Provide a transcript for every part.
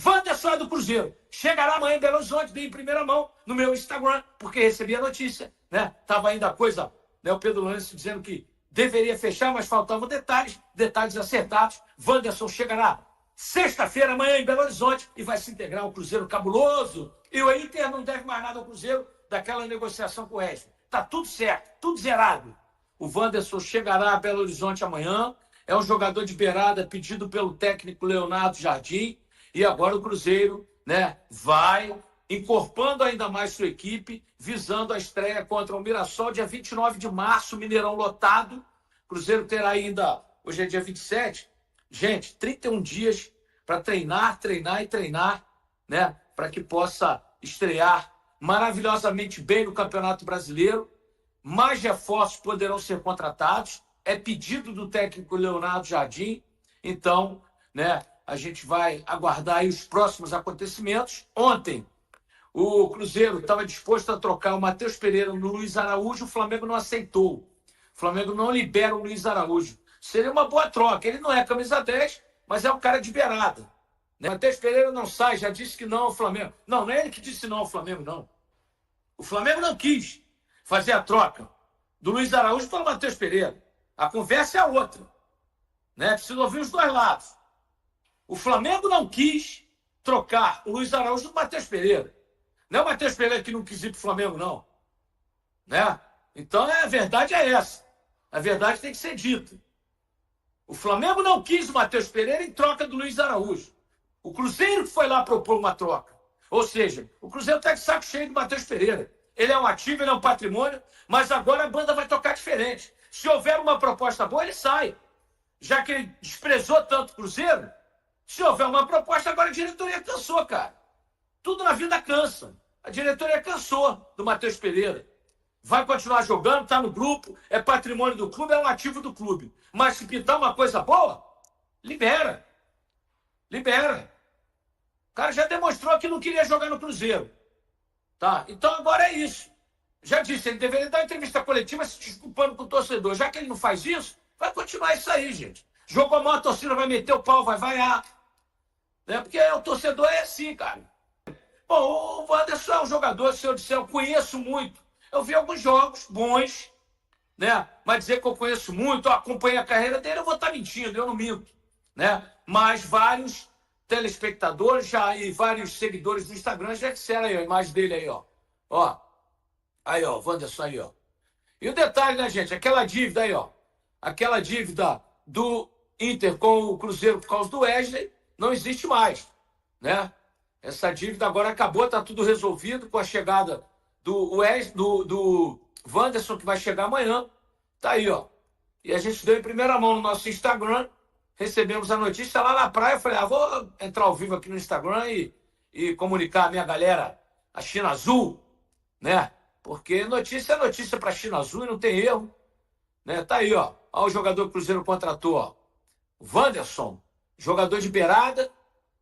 Wanderson é do Cruzeiro. Chegará amanhã em Belo Horizonte, dei em primeira mão no meu Instagram, porque recebi a notícia, né? Tava ainda a coisa, né? O Pedro Lourenço dizendo que deveria fechar, mas faltavam detalhes acertados. Wanderson chegará sexta-feira, amanhã em Belo Horizonte, e vai se integrar ao Cruzeiro cabuloso. E o Inter não deve mais nada ao Cruzeiro daquela negociação com o Wesley. Tá tudo certo, tudo zerado. O Wanderson chegará a Belo Horizonte amanhã. É um jogador de beirada pedido pelo técnico Leonardo Jardim. E agora o Cruzeiro, né, vai incorporando ainda mais sua equipe, visando a estreia contra o Mirassol, dia 29 de março, Mineirão lotado. O Cruzeiro terá ainda, hoje é dia 27, gente, 31 dias para treinar, né, para que possa estrear maravilhosamente bem no Campeonato Brasileiro. Mais reforços poderão ser contratados. É pedido do técnico Leonardo Jardim. Então, né, a gente vai aguardar aí os próximos acontecimentos. Ontem, o Cruzeiro estava disposto a trocar o Matheus Pereira no Luiz Araújo, o Flamengo não aceitou. O Flamengo não libera o Luiz Araújo. Seria uma boa troca. Ele não é camisa 10, mas é um cara de beirada. Né? Matheus Pereira não sai, já disse que não ao Flamengo. Não, não é ele que disse não ao Flamengo, não. O Flamengo não quis fazer a troca do Luiz Araújo para o Matheus Pereira. A conversa é a outra. Né? Precisa ouvir os dois lados. O Flamengo não quis trocar o Luiz Araújo do Matheus Pereira. Não é o Matheus Pereira que não quis ir para o Flamengo, não. Né? Então, a verdade é essa. A verdade tem que ser dita. O Flamengo não quis o Matheus Pereira em troca do Luiz Araújo. O Cruzeiro que foi lá propor uma troca. Ou seja, o Cruzeiro está de saco cheio do Matheus Pereira. Ele é um ativo, ele é um patrimônio, mas agora a banda vai tocar diferente. Se houver uma proposta boa, ele sai. Já que ele desprezou tanto o Cruzeiro, se houver uma proposta, agora a diretoria cansou, cara. Tudo na vida cansa. A diretoria cansou do Matheus Pereira. Vai continuar jogando, está no grupo, é patrimônio do clube, é um ativo do clube. Mas se pintar uma coisa boa, libera. Libera. O cara já demonstrou que não queria jogar no Cruzeiro. Tá? Então agora é isso. Já disse, ele deveria dar entrevista coletiva se desculpando com o torcedor. Já que ele não faz isso, vai continuar isso aí, gente. Jogou mal, a torcida vai meter o pau, vai vaiar. Né? Porque o torcedor é assim, cara. Bom, o Wanderson é um jogador, se eu disser, eu conheço muito. Eu vi alguns jogos bons, né? Mas dizer que eu conheço muito, eu acompanhei a carreira dele, eu vou estar mentindo, eu não minto. Né? Mas vários telespectadores já, e vários seguidores do Instagram já disseram aí, a imagem dele aí, ó. Ó. Aí, ó, o Wanderson aí, ó. E o detalhe, né, gente? Aquela dívida aí, ó. Aquela dívida do Inter com o Cruzeiro por causa do Wesley não existe mais, né? Essa dívida agora acabou, está tudo resolvido com a chegada do Wanderson, que vai chegar amanhã. Tá aí, ó. E a gente deu em primeira mão no nosso Instagram, recebemos a notícia lá na praia. Eu falei, vou entrar ao vivo aqui no Instagram e comunicar a minha galera, a China Azul, né? Porque notícia é notícia para a China Azul e não tem erro. Né? Tá aí, ó. Olha o jogador que o Cruzeiro contratou, ó. Wanderson, jogador de beirada,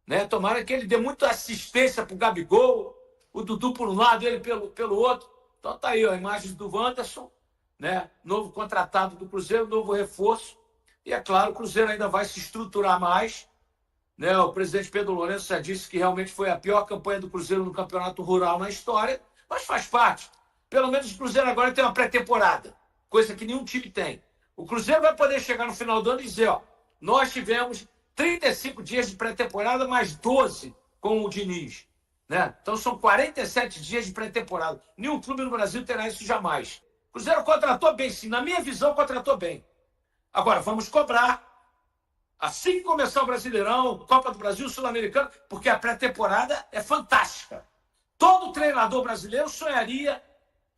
né? Tomara que ele dê muita assistência pro Gabigol, o Dudu por um lado, ele pelo outro. Então tá aí, ó, imagens do Wanderson, né? Novo contratado do Cruzeiro, novo reforço. E é claro, o Cruzeiro ainda vai se estruturar mais, né? O presidente Pedro Lourenço já disse que realmente foi a pior campanha do Cruzeiro no Campeonato Rural na história, mas faz parte. Pelo menos o Cruzeiro agora tem uma pré-temporada, coisa que nenhum time tem. O Cruzeiro vai poder chegar no final do ano e dizer, ó, nós tivemos 35 dias de pré-temporada, mais 12 com o Diniz. Né? Então são 47 dias de pré-temporada. Nenhum clube no Brasil terá isso jamais. O Cruzeiro contratou bem, sim. Na minha visão, contratou bem. Agora, vamos cobrar, assim que começar o Brasileirão, Copa do Brasil, Sul-Americano, porque a pré-temporada é fantástica. Todo treinador brasileiro sonharia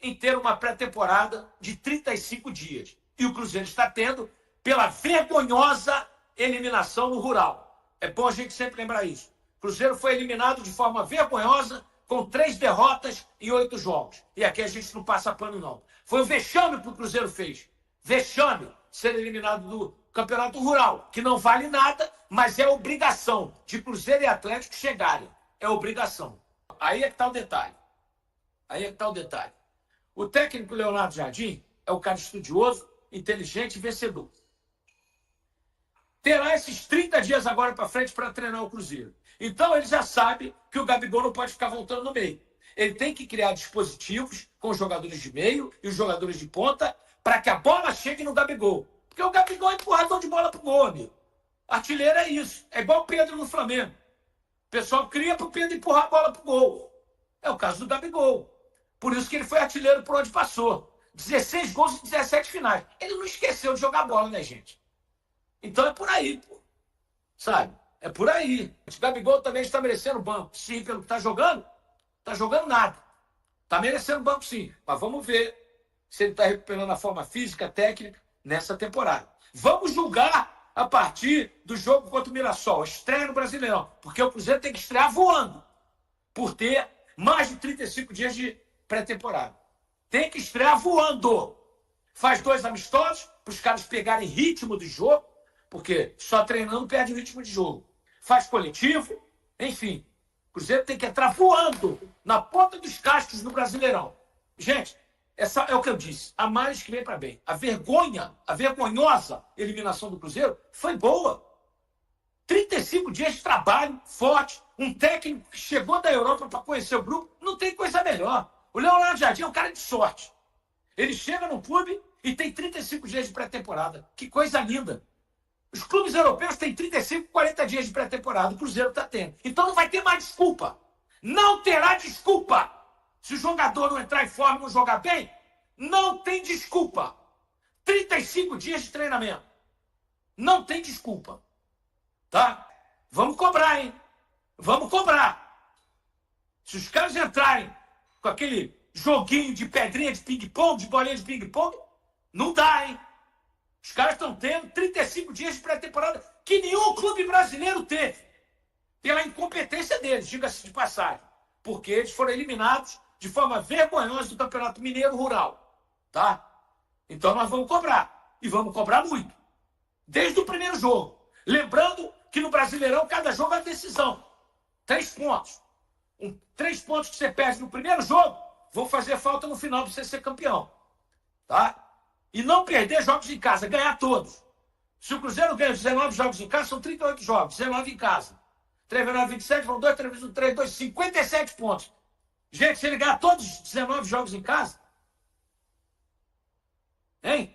em ter uma pré-temporada de 35 dias. E o Cruzeiro está tendo pela vergonhosa eliminação no Rural. É bom a gente sempre lembrar isso. O Cruzeiro foi eliminado de forma vergonhosa, com 3 derrotas em 8 jogos. E aqui a gente não passa pano, não. Foi o vexame que o Cruzeiro fez. Vexame ser eliminado do Campeonato Rural, que não vale nada, mas é obrigação de Cruzeiro e Atlético chegarem. É obrigação. Aí é que está o detalhe. Aí é que está o detalhe. O técnico Leonardo Jardim é um cara estudioso, inteligente e vencedor. Terá esses 30 dias agora para frente para treinar o Cruzeiro. Então ele já sabe que o Gabigol não pode ficar voltando no meio. Ele tem que criar dispositivos com os jogadores de meio e os jogadores de ponta para que a bola chegue no Gabigol. Porque o Gabigol é empurrador de bola pro gol, amigo. Artilheiro é isso. É igual o Pedro no Flamengo. O pessoal cria para o Pedro empurrar a bola pro gol. É o caso do Gabigol. Por isso que ele foi artilheiro por onde passou. 16 gols e 17 finais. Ele não esqueceu de jogar bola, né, gente? Então é por aí, pô. Sabe? É por aí. O Gabigol também está merecendo banco. Sim, pelo que está jogando nada. Está merecendo banco, sim. Mas vamos ver se ele está recuperando a forma física, técnica, nessa temporada. Vamos julgar a partir do jogo contra o Mirassol. Estreia no Brasileirão. Porque o Cruzeiro tem que estrear voando. Por ter mais de 35 dias de pré-temporada. Tem que estrear voando. Faz 2 amistosos para os caras pegarem ritmo do jogo. Porque só treinando perde o ritmo de jogo. Faz coletivo, enfim. O Cruzeiro tem que entrar voando na ponta dos cascos no Brasileirão. Gente, essa é o que eu disse. A mais que vem para bem. A vergonhosa eliminação do Cruzeiro foi boa. 35 dias de trabalho forte. Um técnico que chegou da Europa para conhecer o grupo. Não tem coisa melhor. O Leonardo Jardim é um cara de sorte. Ele chega no clube e tem 35 dias de pré-temporada. Que coisa linda. Os clubes europeus têm 35, 40 dias de pré-temporada. O Cruzeiro está tendo. Então não vai ter mais desculpa. Não terá desculpa. Se o jogador não entrar em forma e não jogar bem, não tem desculpa. 35 dias de treinamento. Não tem desculpa. Tá? Vamos cobrar, hein? Vamos cobrar. Se os caras entrarem com aquele joguinho de pedrinha de ping-pong, de bolinha de ping-pong, não dá, hein? Os caras estão tendo 35 dias de pré-temporada que nenhum clube brasileiro teve. Pela incompetência deles, diga-se de passagem. Porque eles foram eliminados de forma vergonhosa do Campeonato Mineiro Rural. Tá? Então nós vamos cobrar. E vamos cobrar muito. Desde o primeiro jogo. Lembrando que no Brasileirão cada jogo é decisão. 3 pontos. 3 pontos que você perde no primeiro jogo vão fazer falta no final para você ser campeão. Tá? E não perder jogos em casa, ganhar todos. Se o Cruzeiro ganha 19 jogos em casa, são 38 jogos, 19 em casa. 3 vezes 9, 27, vão 2, 3 vezes 1, 3, 2, 57 pontos. Gente, se ele ganhar todos os 19 jogos em casa, hein?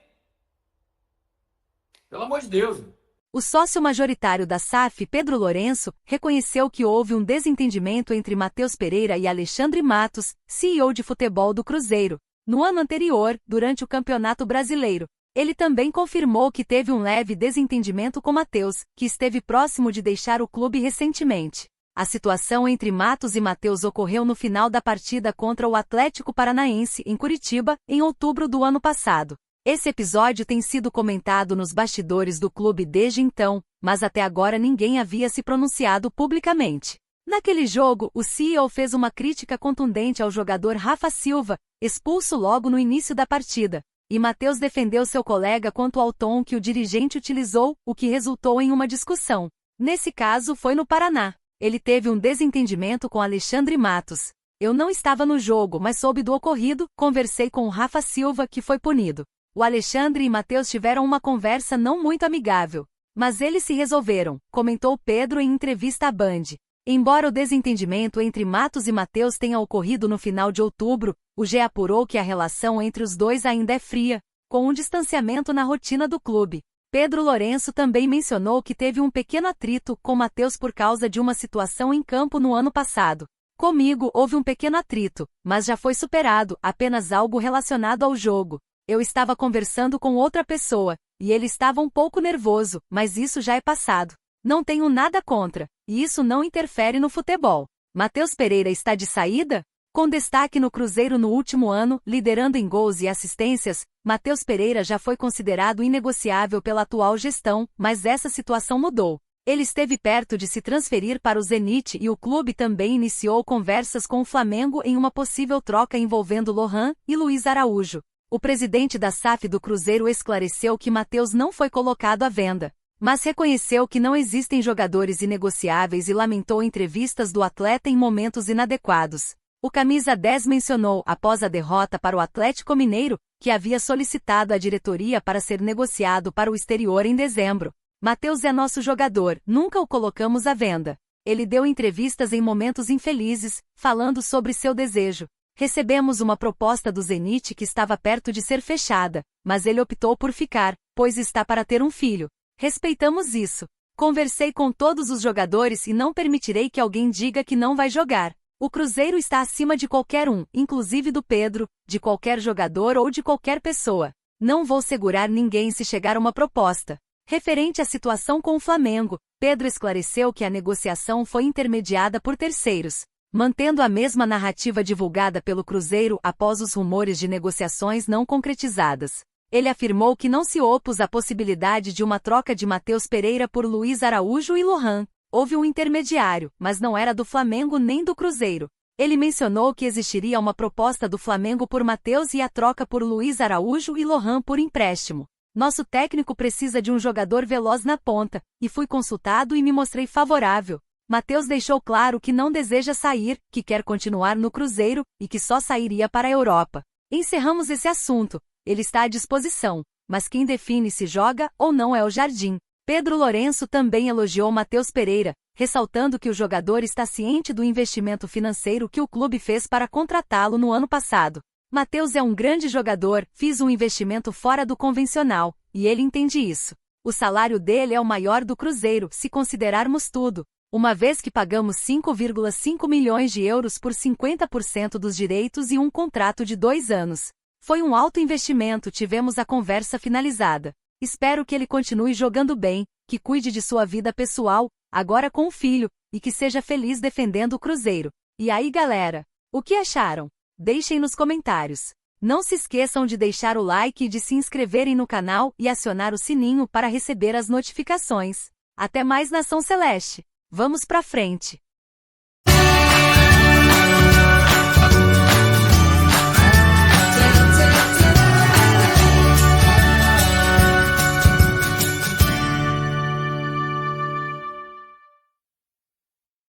Pelo amor de Deus. O sócio majoritário da SAF, Pedro Lourenço, reconheceu que houve um desentendimento entre Matheus Pereira e Alexandre Matos, CEO de futebol do Cruzeiro, no ano anterior, durante o Campeonato Brasileiro. Ele também confirmou que teve um leve desentendimento com Matheus, que esteve próximo de deixar o clube recentemente. A situação entre Matos e Matheus ocorreu no final da partida contra o Atlético Paranaense, em Curitiba, em outubro do ano passado. Esse episódio tem sido comentado nos bastidores do clube desde então, mas até agora ninguém havia se pronunciado publicamente. Naquele jogo, o CEO fez uma crítica contundente ao jogador Rafa Silva, expulso logo no início da partida, e Matheus defendeu seu colega quanto ao tom que o dirigente utilizou, o que resultou em uma discussão. Nesse caso foi no Paraná. Ele teve um desentendimento com Alexandre Matos. Eu não estava no jogo, mas soube do ocorrido, conversei com o Rafa Silva, que foi punido. O Alexandre e Matheus tiveram uma conversa não muito amigável. Mas eles se resolveram, comentou Pedro em entrevista à Band. Embora o desentendimento entre Matos e Matheus tenha ocorrido no final de outubro, o GE apurou que a relação entre os dois ainda é fria, com um distanciamento na rotina do clube. Pedro Lourenço também mencionou que teve um pequeno atrito com Matheus por causa de uma situação em campo no ano passado. Comigo houve um pequeno atrito, mas já foi superado, apenas algo relacionado ao jogo. Eu estava conversando com outra pessoa, e ele estava um pouco nervoso, mas isso já é passado. Não tenho nada contra, e isso não interfere no futebol. Matheus Pereira está de saída? Com destaque no Cruzeiro no último ano, liderando em gols e assistências, Matheus Pereira já foi considerado inegociável pela atual gestão, mas essa situação mudou. Ele esteve perto de se transferir para o Zenit e o clube também iniciou conversas com o Flamengo em uma possível troca envolvendo Lohan e Luiz Araújo. O presidente da SAF do Cruzeiro esclareceu que Matheus não foi colocado à venda, mas reconheceu que não existem jogadores inegociáveis e lamentou entrevistas do atleta em momentos inadequados. O camisa 10 mencionou, após a derrota para o Atlético Mineiro, que havia solicitado à diretoria para ser negociado para o exterior em dezembro. Matheus é nosso jogador, nunca o colocamos à venda. Ele deu entrevistas em momentos infelizes, falando sobre seu desejo. Recebemos uma proposta do Zenit que estava perto de ser fechada, mas ele optou por ficar, pois está para ter um filho. Respeitamos isso. Conversei com todos os jogadores e não permitirei que alguém diga que não vai jogar. O Cruzeiro está acima de qualquer um, inclusive do Pedro, de qualquer jogador ou de qualquer pessoa. Não vou segurar ninguém se chegar uma proposta. Referente à situação com o Flamengo, Pedro esclareceu que a negociação foi intermediada por terceiros, mantendo a mesma narrativa divulgada pelo Cruzeiro após os rumores de negociações não concretizadas. Ele afirmou que não se opôs à possibilidade de uma troca de Matheus Pereira por Luiz Araújo e Lohan. Houve um intermediário, mas não era do Flamengo nem do Cruzeiro. Ele mencionou que existiria uma proposta do Flamengo por Matheus e a troca por Luiz Araújo e Lohan por empréstimo. Nosso técnico precisa de um jogador veloz na ponta, e fui consultado e me mostrei favorável. Matheus deixou claro que não deseja sair, que quer continuar no Cruzeiro, e que só sairia para a Europa. Encerramos esse assunto. Ele está à disposição, mas quem define se joga ou não é o Jardim. Pedro Lourenço também elogiou Matheus Pereira, ressaltando que o jogador está ciente do investimento financeiro que o clube fez para contratá-lo no ano passado. Matheus é um grande jogador, fiz um investimento fora do convencional, e ele entende isso. O salário dele é o maior do Cruzeiro, se considerarmos tudo, uma vez que pagamos 5,5 milhões de euros por 50% dos direitos e um contrato de 2 anos. Foi um alto investimento, tivemos a conversa finalizada. Espero que ele continue jogando bem, que cuide de sua vida pessoal, agora com o filho, e que seja feliz defendendo o Cruzeiro. E aí galera, o que acharam? Deixem nos comentários. Não se esqueçam de deixar o like e de se inscreverem no canal e acionar o sininho para receber as notificações. Até mais, Nação Celeste! Vamos pra frente!